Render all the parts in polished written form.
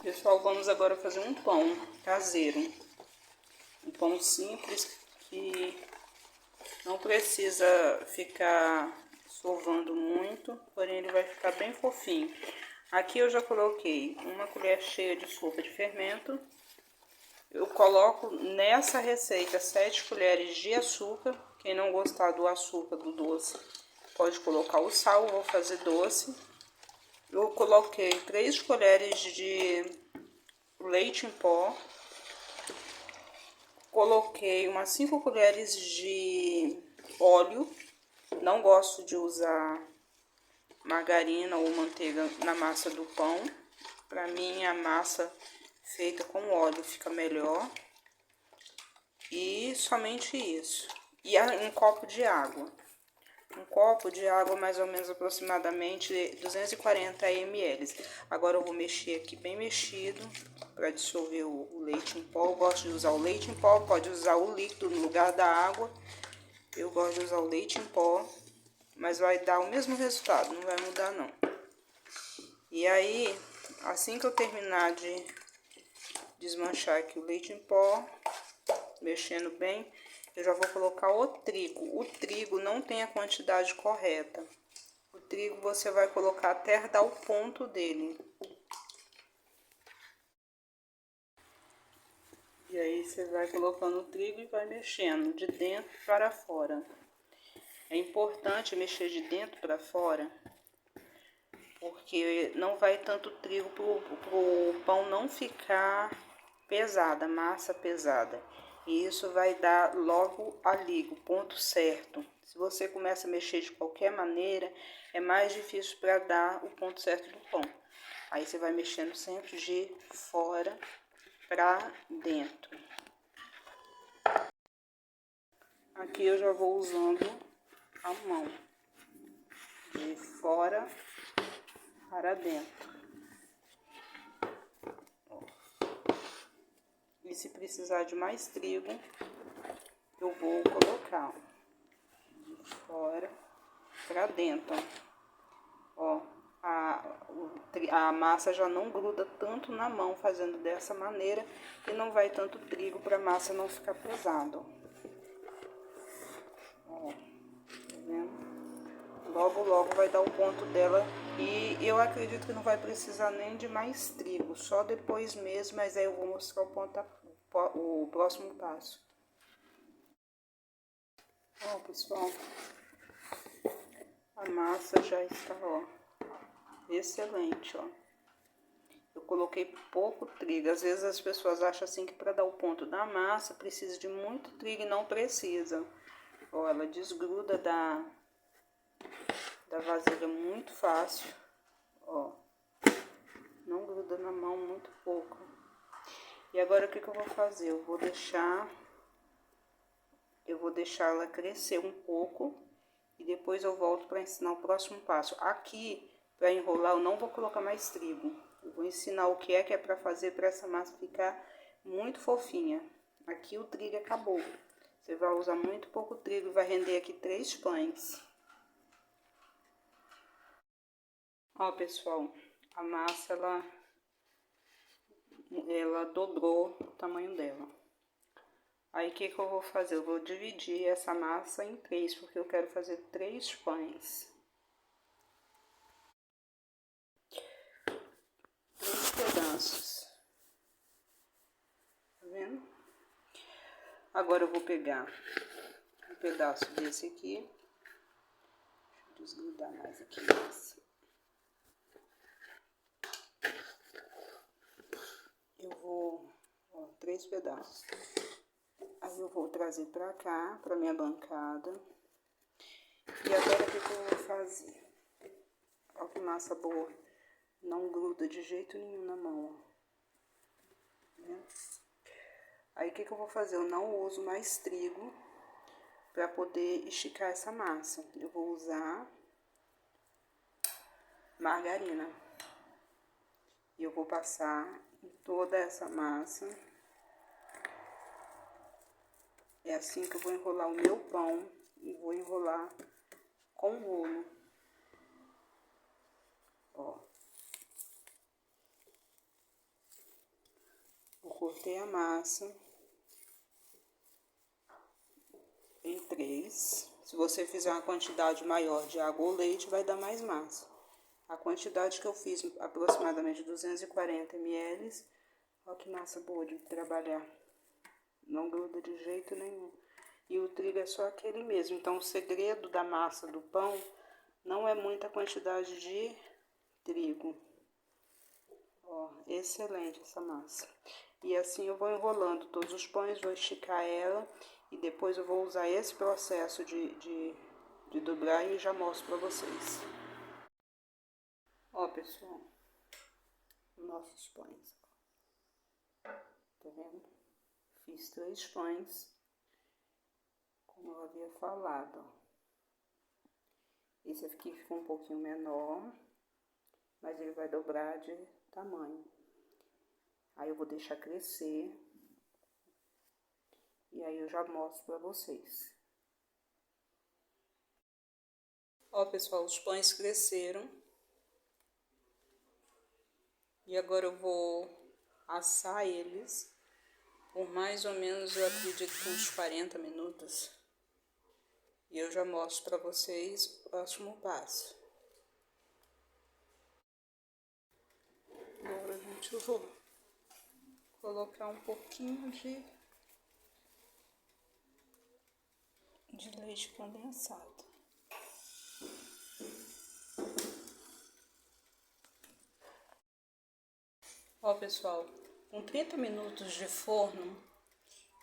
Pessoal, vamos agora fazer um pão caseiro. Um pão simples que não precisa ficar sovando muito, porém ele vai ficar bem fofinho. Aqui eu já coloquei uma colher cheia de sopa de fermento. Eu coloco nessa receita 7 colheres de açúcar. Quem não gostar do açúcar do doce pode colocar o sal, eu vou fazer doce. Eu coloquei 3 colheres de leite em pó. Coloquei umas 5 colheres de óleo. Não gosto de usar margarina ou manteiga na massa do pão. Para mim, a massa feita com óleo fica melhor. E somente isso. E um copo de água. Um copo de água, mais ou menos aproximadamente 240 ml. Agora eu vou mexer aqui bem mexido para dissolver o leite em pó. Eu gosto de usar o leite em pó, pode usar o líquido no lugar da água. Eu gosto de usar o leite em pó, mas vai dar o mesmo resultado, não vai mudar não. E aí, assim que eu terminar de desmanchar aqui o leite em pó, mexendo bem, eu já vou colocar o trigo. O trigo não tem a quantidade correta. O trigo você vai colocar até dar o ponto dele. E aí você vai colocando o trigo e vai mexendo de dentro para fora. É importante mexer de dentro para fora, porque não vai tanto trigo pro pão não ficar pesada, massa pesada. E isso vai dar logo a liga, o ponto certo. Se você começa a mexer de qualquer maneira, é mais difícil para dar o ponto certo do pão. Aí você vai mexendo sempre de fora para dentro. Aqui eu já vou usando a mão, de fora para dentro. E se precisar de mais trigo, eu vou colocar de fora para dentro. Ó, a massa já não gruda tanto na mão fazendo dessa maneira e não vai tanto trigo para a massa não ficar pesada. Ó, tá vendo? Logo, logo vai dar o ponto dela e eu acredito que não vai precisar nem de mais trigo, só depois mesmo, mas aí eu vou mostrar o próximo passo. Ó, pessoal, a massa já está, ó, excelente, ó. Eu coloquei pouco trigo, às vezes as pessoas acham assim que para dar o ponto da massa precisa de muito trigo e não precisa. Ó, ela desgruda da vasilha muito fácil, ó, não gruda na mão muito pouco. E agora o que eu vou fazer? Eu vou deixar ela crescer um pouco e depois eu volto para ensinar o próximo passo. Aqui, para enrolar, eu não vou colocar mais trigo. Eu vou ensinar o que é para fazer para essa massa ficar muito fofinha. Aqui o trigo acabou. Você vai usar muito pouco trigo e vai render aqui 3 pães. Ó, pessoal, a massa, ela dobrou o tamanho dela. Aí, o que eu vou fazer? Eu vou dividir essa massa em 3, porque eu quero fazer 3 pães. 3 pedaços. Tá vendo? Agora eu vou pegar um pedaço desse aqui. Deixa eu desgrudar mais aqui. Eu vou, ó, 3 pedaços. Aí eu vou trazer pra cá, pra minha bancada. E agora o que eu vou fazer? Olha que massa boa. Não gruda de jeito nenhum na mão, ó. Aí o que eu vou fazer? Eu não uso mais trigo para poder esticar essa massa. Eu vou usar margarina. E eu vou passar em toda essa massa. É assim que eu vou enrolar o meu pão e vou enrolar com rolo. Ó. cortei a massa em 3. Se você fizer uma quantidade maior de água ou leite, vai dar mais massa. A quantidade que eu fiz, aproximadamente 240 ml. Olha que massa boa de trabalhar. Não gruda de jeito nenhum. E o trigo é só aquele mesmo. Então, o segredo da massa do pão não é muita quantidade de trigo. Ó, excelente essa massa. E assim eu vou enrolando todos os pães, vou esticar ela e depois eu vou usar esse processo de dobrar e já mostro pra vocês. Ó, pessoal, nossos pães. Tá vendo? Fiz 3 pães, como eu havia falado, ó. Esse aqui ficou um pouquinho menor, mas ele vai dobrar de tamanho. Aí eu vou deixar crescer e aí eu já mostro pra vocês. Ó, pessoal, os pães cresceram. E agora eu vou assar eles por mais ou menos, eu acredito que uns 40 minutos. E eu já mostro pra vocês o próximo passo. Agora, gente, eu vou colocar um pouquinho de leite condensado. Ó, pessoal, com 30 minutos de forno,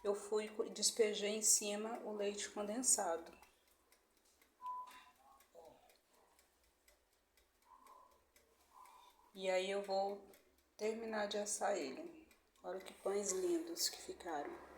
eu fui e despejei em cima o leite condensado. E aí eu vou terminar de assar ele. Olha que pães lindos que ficaram.